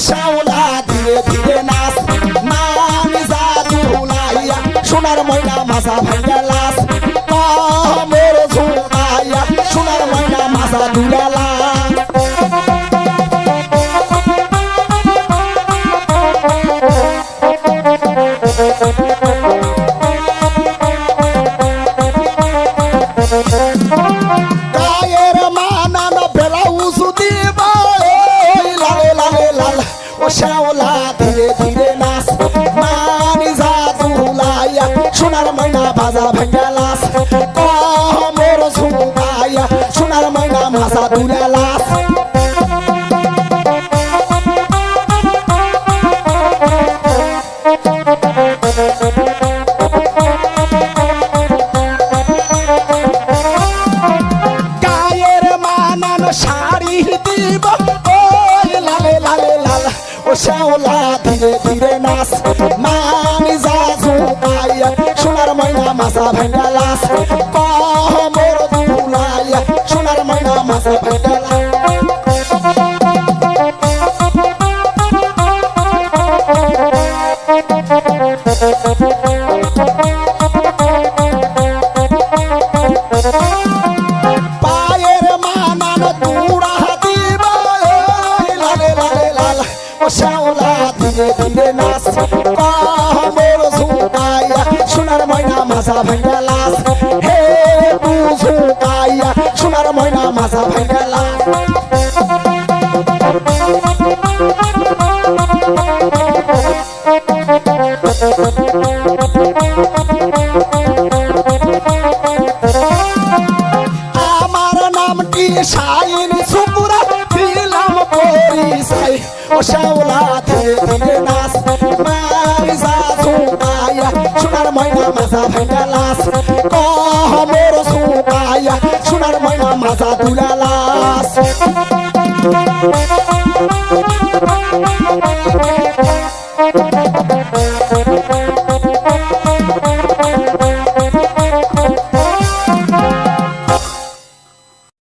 শ্যাওলা ধীরে ধীরে নাচ নামি জাদুলাইয়া সোনার ময়না মাথা ভাঙ্গা লাস মোর ঝুঁকাইয়া সোনার ময়না মাথা দুলালা গায়ের মানান ব্লাউজ দিব লালে লালে লাল ও শ্যাওলা ধীরে ধীরে নাচ নানি জাদুলাইয়া সোনার ময়না বাজা ভাঙ্গা লাস মোর ঝুঁকাইয়া সোনার ময়না মাথা দুলালাস শাড়ি দিব ওই লালে লালে লাল ও শ্যাওলা ধীরে ধীরে নাচ মানি জাদুলাইয়া সোনার ময়না মাথা ভাঙ্গা লাস মোর দুলাইয়া সোনার ময়না মাথা ভাঙ্গা লাস শ্যাওলা ধীরে ধীরে নাচ মোর ঝুঁকাইয়া সোনার ময়না মাথা ভাঙ্গা লাস হে ঝুঁকাইয়া সোনার ময়না মাথা ভাঙ্গা লাস আমার নামটি শাইন সুপুরা দিলাম পরিচয় ও শ্যাওলা ধীরে ধীরে নাচ মারি জাদুলাইয়া সোনার ময়না মাথা ভাঙ্গা লাস মোর ঝুঁকাইয়া সোনার ময়না মাথা দুলালাস